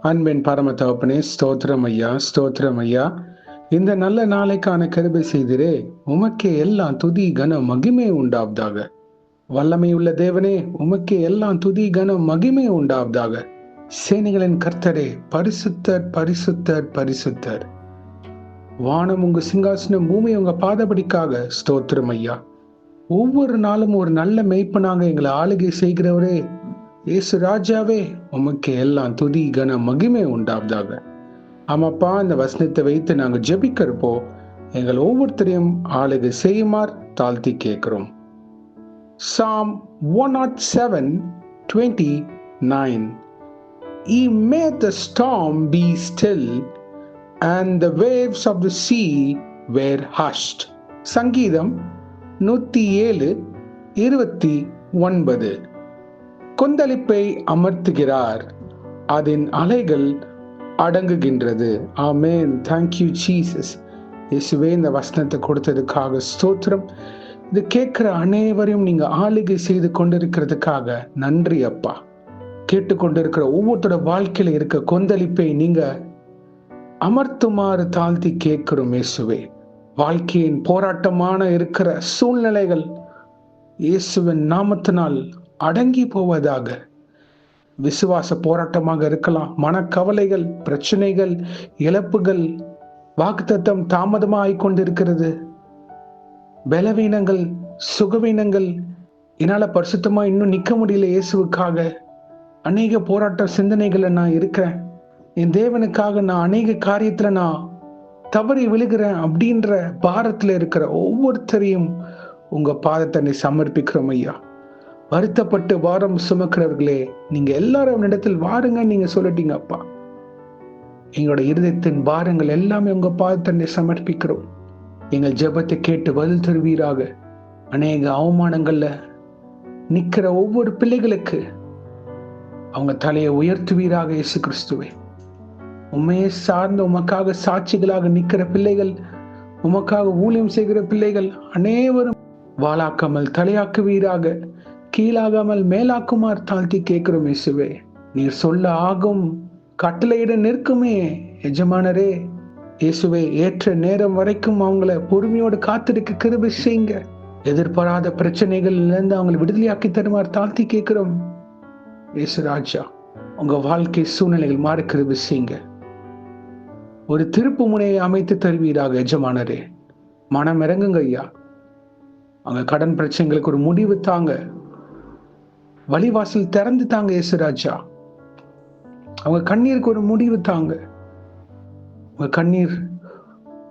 அன்பின் பரம தகப்பனே, ஸ்தோத்திரம் ஐயா, ஸ்தோத்திரம் ஐயா. இந்த நல்ல நாளைக்கான கிருபை செய்திரே, உமக்கே எல்லாம் துதி கன மகிமை உண்டாவதாக. வல்லமையுள்ள தேவனே, உமக்கே எல்லாம் துதி கன மகிமை உண்டாவதாக. சேனைகளின் கர்த்தரே, பரிசுத்தர் பரிசுத்தர் பரிசுத்தர். வானம் உங்க சிங்காசனம், பூமி உங்க பாதபடிக்காக. ஸ்தோத்திரம் ஐயா. ஒவ்வொரு நாளும் ஒரு நல்ல மெய்ப்பனாக எங்களை ஆளுகை செய்கிறவரே, இயேசு ராஜாவே, உமக்கு எல்லாம் துதி கன மகிமை உண்டாவதாக. ஆமாப்பா, இந்த வசனத்தை வைத்து நாங்கள் ஜெபிக்கிறப்போ எங்கள் ஒவ்வொருத்தரையும் ஆளுகை செய்யுமாறு தாழ்த்தி கேட்கிறோம். Psalm 107:29. He made the storm be still and the waves of the sea were hushed. சங்கீதம் 107:29. கொந்தளிப்பை அமர்த்துகிறார், அதன் அலைகள் அடங்குகின்றது. ஆமென். Thank you Jesus. இயேசுவே, இந்த வசனத்தை கொடுத்ததுக்காக ஸ்தோத்திரம். இது கேட்கிற அனைவரையும் நீங்க ஆளுகை செய்து கொண்டிருக்கிறதுக்காக நன்றி அப்பா. கேட்டுக்கொண்டிருக்கிற ஒவ்வொருத்தோட வாழ்க்கையில இருக்க கொந்தளிப்பை நீங்க அமர்த்துமாறு தாழ்த்தி கேட்கிறோம் இயேசுவே. வாழ்க்கையின் போராட்டமான இருக்கிற சூழ்நிலைகள் இயேசுவின் நாமத்தினால் அடங்கி போவதாக. விசுவாச போராட்டமாக இருக்கலாம், மனக்கவலைகள், பிரச்சனைகள், இழப்புகள், வாக்குத்தத்தம் தாமதமாகிக் கொண்டிருக்கிறது, பலவீனங்கள், சுகவீனங்கள், என்னால பரிசுத்தமா இன்னும் நிக்க முடியல இயேசுவுக்காக, அநேக போராட்ட சிந்தனைகளை நான் இருக்கிறேன், என் தேவனுக்காக நான் அநேக காரியத்துல நான் தவறி விழுகிறேன் அப்படின்ற பாரத்துல இருக்கிற ஒவ்வொருத்தரையும் உங்க பாதத்தன்னை சமர்ப்பிக்கிறோம் ஐயா. வருத்தப்பட்டு வாரம் சுமக்கிறவர்களே, நீங்க எல்லாரும் இடத்தில் வாருங்க நீங்க சொல்லிட்டீங்க அப்பா. எங்களோட இருதயத்தின் பாரங்கள் எல்லாமே உங்க பாதத்தன்னை சமர்ப்பிக்கிறோம். எங்கள் ஜெபத்தை கேட்டு பதில் தருவீராக. அநேக அவமானங்கள்ல நிக்கிற ஒவ்வொரு பிள்ளைகளுக்கு அவங்க தலையை உயர்த்துவீராக இயேசு கிறிஸ்துவே. உண்மையை சார்ந்த உமக்காக சாட்சிகளாக நிக்கிற பிள்ளைகள், உமக்காக ஊழியம் செய்கிற பிள்ளைகள் அனைவரும் வாளாக்காமல் தலையாக்குவீராக, கீழாகாமல் மேலாக்குமாறு தாழ்த்தி கேட்கிறோம் இயேசுவே. நீர் சொல்ல ஆகும், கட்டளையிட நிற்குமே எஜமானரே. இயேசுவே, ஏற்ற நேரம் வரைக்கும் அவங்கள பொறுமையோடு காத்திருக்க கிருபை செய்யுங்க. எதிர்பாராத பிரச்சனைகள் இருந்து அவங்களை விடுதலையாக்கி தருமாறு தாழ்த்தி கேட்கிறோம் இயேசு ராஜா. உங்க வாழ்க்கை சூழ்நிலைகள் மாற கிருபை செய்யுங்க. ஒரு திருப்பு முனையை அமைத்து தருவீராக எஜமானரே. மனம் இறங்குங்க ஐயா. அவங்க கடன் பிரச்சனைகளுக்கு ஒரு முடிவு தாங்க. வழிவாசல் திறந்து தாங்க இயேசு ராஜா. அவங்க கண்ணீருக்கு ஒரு முடிவு தாங்க. உங்க கண்ணீர்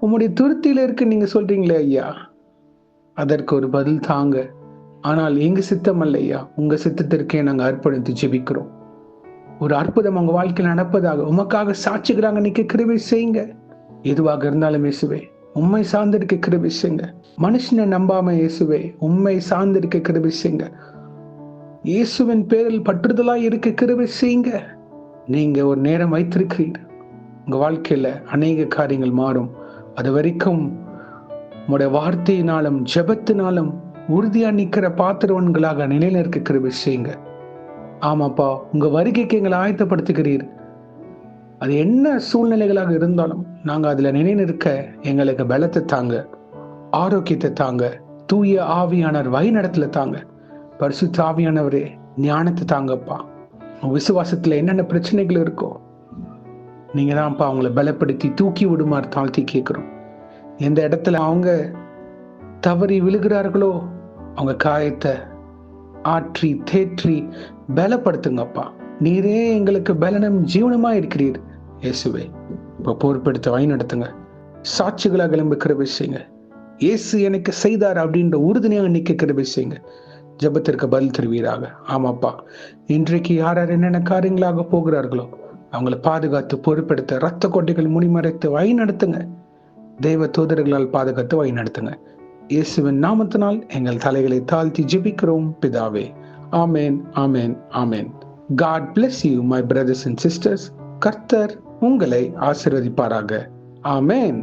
உங்களுடைய துருத்தியில இருக்கு நீங்க சொல்றீங்களே ஐயா, அதற்கு ஒரு பதில் தாங்க. ஆனால் எங்க சித்தம் அல்ல ஐயா, உங்க சித்தத்திற்கே நாங்க அர்ப்பணித்து ஜெபிக்கிறோம். ஒரு அற்புதம் உங்க வாழ்க்கையில் நடப்பதாக உமக்காக சாட்சிகளாக நிக்க கிருபை செய்யுங்க. எதுவாக இருந்தாலும் இயேசுவே, உண்மை சார்ந்திருக்க கிருபை செய்யுங்க. மனுஷனை நம்பாம இயேசுவே, உண்மை சார்ந்திருக்க கிருபை செய்யுங்க. இயேசுவின் பேரில் பற்றுதலா இருக்க கிருபை செய்யுங்க. நீங்க ஒரு நேரம் வைத்திருக்கிறீங்க. உங்க வாழ்க்கையில அநேக காரியங்கள் மாறும். அது வரைக்கும் உங்களுடைய வார்த்தையினாலும் ஜெபத்தினாலும் உறுதியா நிக்கிற பாத்திரவன்களாக நிலையில இருக்க கிருபை செய்யுங்க. ஆமாப்பா, உங்க வருகைக்கு எங்களை ஆயத்தப்படுத்துகிறீர். அது என்ன சூழ்நிலைகளாக இருந்தாலும் நாங்க அதுல நிலைநிற்க எங்களுக்கு பலத்தை தாங்க, ஆரோக்கியத்தை தாங்க, தூய ஆவியானவர் வழிநடத்தல தாங்க. பரிசுத்த ஆவியானவரே, ஞானத்தை தாங்கப்பா. விசுவாசத்துல என்னென்ன பிரச்சனைகள் இருக்கோ நீங்க தான்ப்பா அவங்கள பலப்படுத்தி தூக்கி விடுமாறு தாழ்த்தி கேட்கிறோம். எந்த இடத்துல அவங்க தவறி விழுகிறார்களோ அவங்க காயத்தை ஆற்றி தேற்றி பலப்படுத்துங்கப்பா. நீரே எங்களுக்கு பலனும் ஜீவனமா இருக்கிறீர் இயேசுவே. இப்ப பொறுப்பெடுத்து வழி நடத்துங்க. சாட்சிகளாக கிளம்பி கிருபை செய்யுங்க. இயேசு எனக்கு செய்தார் அப்படின்ற உறுதுணையாக நிக்க கிருபை செய்யுங்க. ஜெபத்திற்கு பதில் தருவீராக. ஆமாப்பா, இன்றைக்கு யார் யார் என்னென்ன காரியங்களாக போகிறார்களோ அவங்களை பாதுகாத்து பொறுப்பெடுத்த ரத்த கோட்டைகள் முனிமறைத்து வழி நடத்துங்க. தெய்வ தூதர்களால் பாதுகாத்து வழி நடத்துங்க. இயேசுவின் நாமத்தினால் எங்கள் தலைகளை தாழ்த்தி ஜெபிக்கிறோம் பிதாவே. ஆமேன், ஆமேன், ஆமேன். God bless you, my brothers and sisters. கர்த்தர் உங்களை ஆசீர்வதிப்பாராக. ஆமேன்.